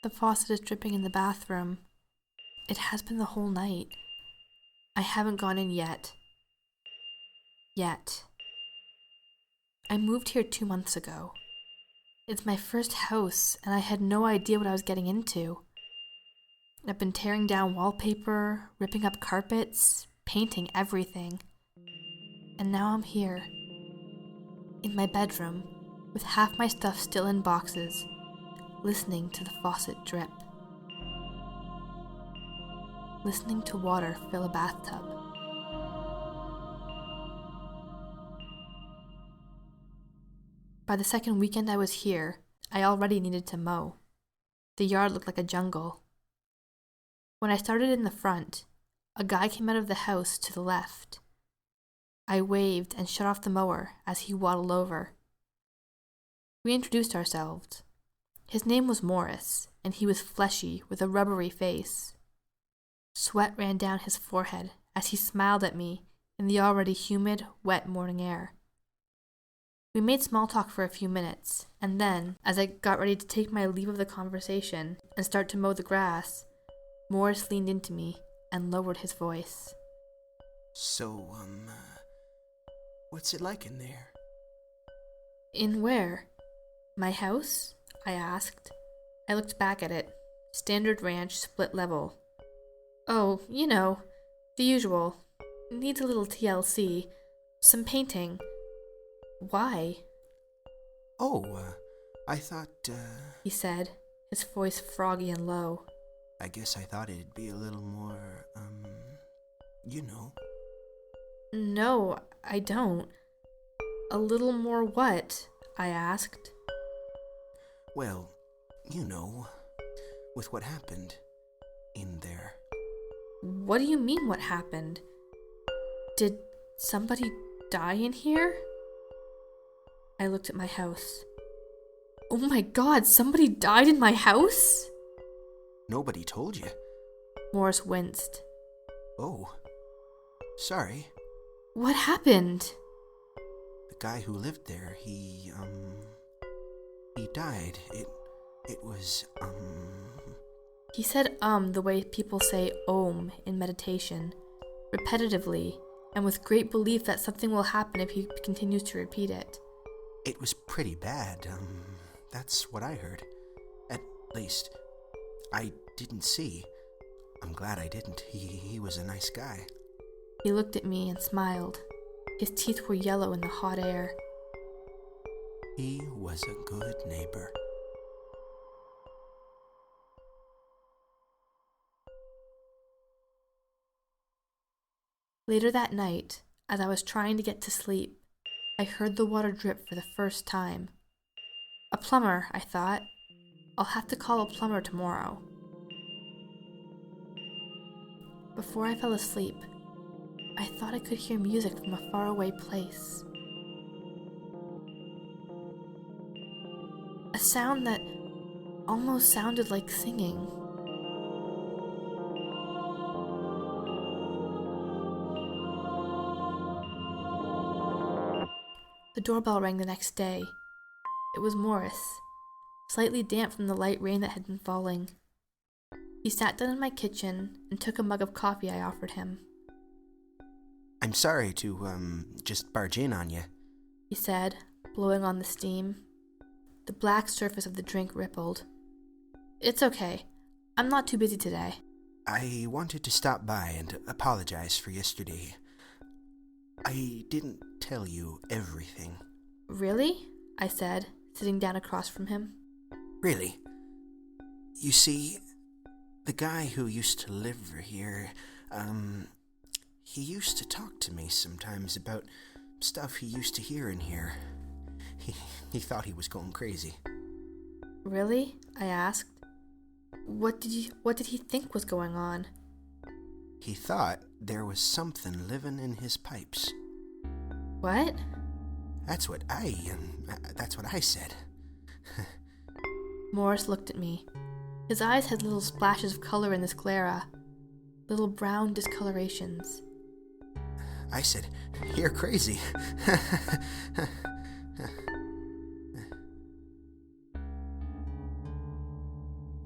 The faucet is dripping in the bathroom. It has been the whole night. I haven't gone in yet. Yet. I moved here 2 months ago. It's my first house, and I had no idea what I was getting into. I've been tearing down wallpaper, ripping up carpets, painting everything. And now I'm here, in my bedroom, with half my stuff still in boxes, listening to the faucet drip. Listening to water fill a bathtub. By the second weekend I was here, I already needed to mow. The yard looked like a jungle. When I started in the front, a guy came out of the house to the left. I waved and shut off the mower as he waddled over. We introduced ourselves. His name was Morris, and he was fleshy with a rubbery face. Sweat ran down his forehead as he smiled at me in the already humid, wet morning air. We made small talk for a few minutes, and then, as I got ready to take my leave of the conversation and start to mow the grass, Morris leaned into me and lowered his voice. So, what's it like in there? In where? My house? I asked. I looked back at it. Standard ranch, split level. Oh, you know, the usual. Needs a little TLC. Some painting. Why? Oh, I thought, He said, his voice froggy and low. I guess I thought it'd be a little more, you know. No, I don't. A little more what? I asked. Well, you know, with what happened in there. What do you mean, what happened? Did somebody die in here? I looked at my house. Oh my God, somebody died in my house? Nobody told you. Morris winced. Oh, sorry. What happened? The guy who lived there, he died. It was, He said the way people say om in meditation, repetitively, and with great belief that something will happen if he continues to repeat it. It was pretty bad, that's what I heard. At least, I didn't see. I'm glad I didn't. He was a nice guy. He looked at me and smiled. His teeth were yellow in the hot air. He was a good neighbor. Later that night, as I was trying to get to sleep, I heard the water drip for the first time. A plumber, I thought. I'll have to call a plumber tomorrow. Before I fell asleep, I thought I could hear music from a faraway place. A sound that almost sounded like singing. The doorbell rang the next day. It was Morris, slightly damp from the light rain that had been falling. He sat down in my kitchen and took a mug of coffee I offered him. I'm sorry to, just barge in on you. He said, blowing on the steam. The black surface of the drink rippled. It's okay. I'm not too busy today. I wanted to stop by and apologize for yesterday. I didn't tell you everything. Really? I said, sitting down across from him. Really? You see, the guy who used to live here, he used to talk to me sometimes about stuff he used to hear in here. He thought he was going crazy. Really? I asked. What did he think was going on? He thought there was something living in his pipes. What? That's what I said. Morris looked at me. His eyes had little splashes of color in the sclera, little brown discolorations. I said, "You're crazy."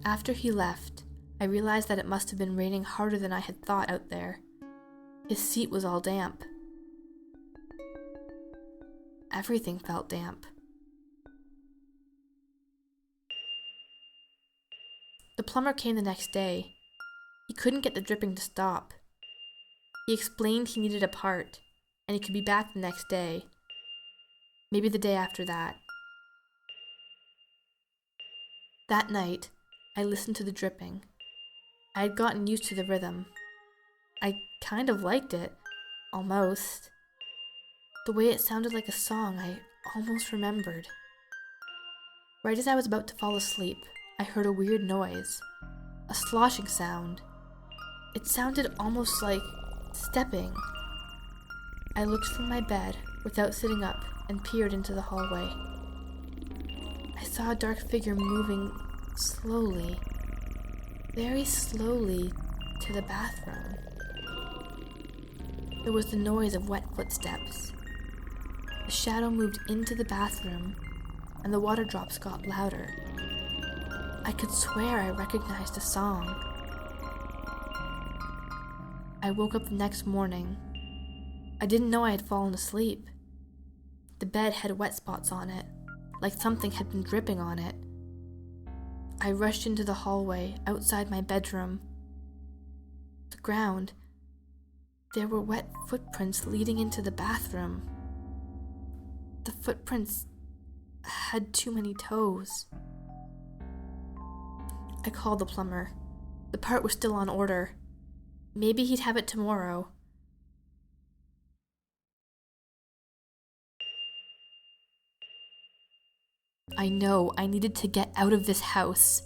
After he left, I realized that it must have been raining harder than I had thought out there. His seat was all damp. Everything felt damp. The plumber came the next day. He couldn't get the dripping to stop. He explained he needed a part, and he could be back the next day. Maybe the day after that. That night, I listened to the dripping. I had gotten used to the rhythm. I kind of liked it, almost. The way it sounded like a song I almost remembered. Right as I was about to fall asleep, I heard a weird noise, a sloshing sound. It sounded almost like stepping. I looked from my bed without sitting up and peered into the hallway. I saw a dark figure moving slowly, very slowly, to the bathroom. There was the noise of wet footsteps. The shadow moved into the bathroom, and the water drops got louder. I could swear I recognized the song. I woke up the next morning. I didn't know I had fallen asleep. The bed had wet spots on it, like something had been dripping on it. I rushed into the hallway outside my bedroom. The ground. There were wet footprints leading into the bathroom. The footprints had too many toes. I called the plumber. The part was still on order. Maybe he'd have it tomorrow. I know I needed to get out of this house.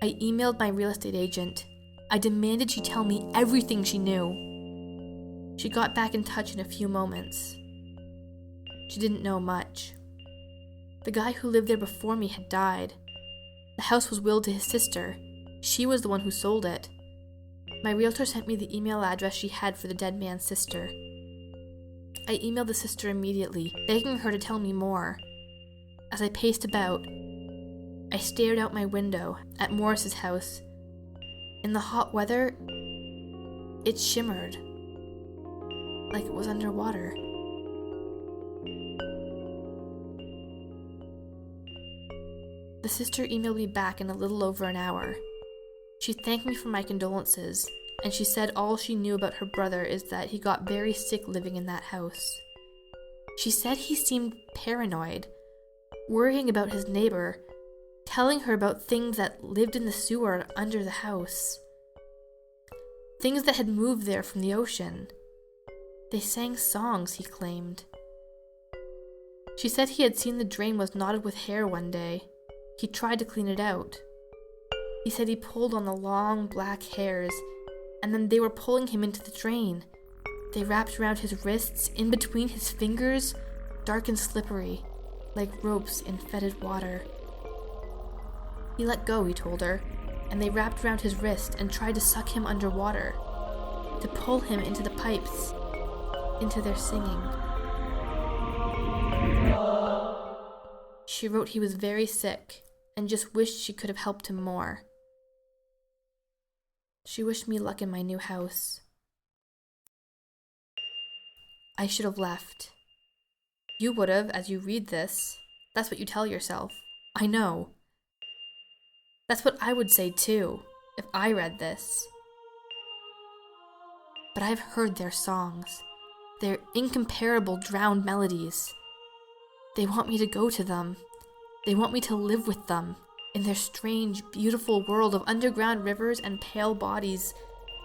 I emailed my real estate agent. I demanded she tell me everything she knew. She got back in touch in a few moments. She didn't know much. The guy who lived there before me had died. The house was willed to his sister. She was the one who sold it. My realtor sent me the email address she had for the dead man's sister. I emailed the sister immediately, begging her to tell me more. As I paced about, I stared out my window at Morris's house. In the hot weather, it shimmered, like it was underwater. The sister emailed me back in a little over an hour. She thanked me for my condolences, and she said all she knew about her brother is that he got very sick living in that house. She said he seemed paranoid, worrying about his neighbor, telling her about things that lived in the sewer under the house. Things that had moved there from the ocean. They sang songs, he claimed. She said he had seen the drain was knotted with hair one day. He tried to clean it out. He said he pulled on the long black hairs, and then they were pulling him into the drain. They wrapped around his wrists, in between his fingers, dark and slippery, like ropes in fetid water. He let go, he told her, and they wrapped around his wrist and tried to suck him underwater, to pull him into the pipes, into their singing. She wrote he was very sick and just wished she could have helped him more. She wished me luck in my new house. I should have left. You would have, as you read this. That's what you tell yourself. I know. That's what I would say too, if I read this. But I've heard their songs, their incomparable drowned melodies. They want me to go to them. They want me to live with them in their strange, beautiful world of underground rivers and pale bodies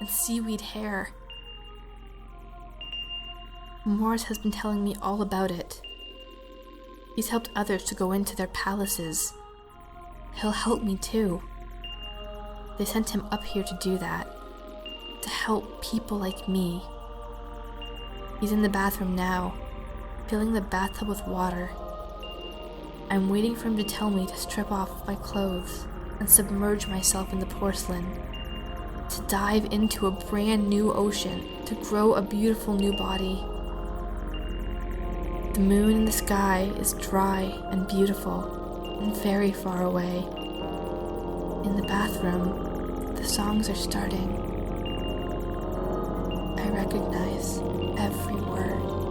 and seaweed hair. Morris has been telling me all about it. He's helped others to go into their palaces. He'll help me too. They sent him up here to do that, to help people like me. He's in the bathroom now, filling the bathtub with water. I'm waiting for him to tell me to strip off my clothes and submerge myself in the porcelain, to dive into a brand new ocean, to grow a beautiful new body. The moon in the sky is dry and beautiful and very far away. In the bathroom, the songs are starting. I recognize every word.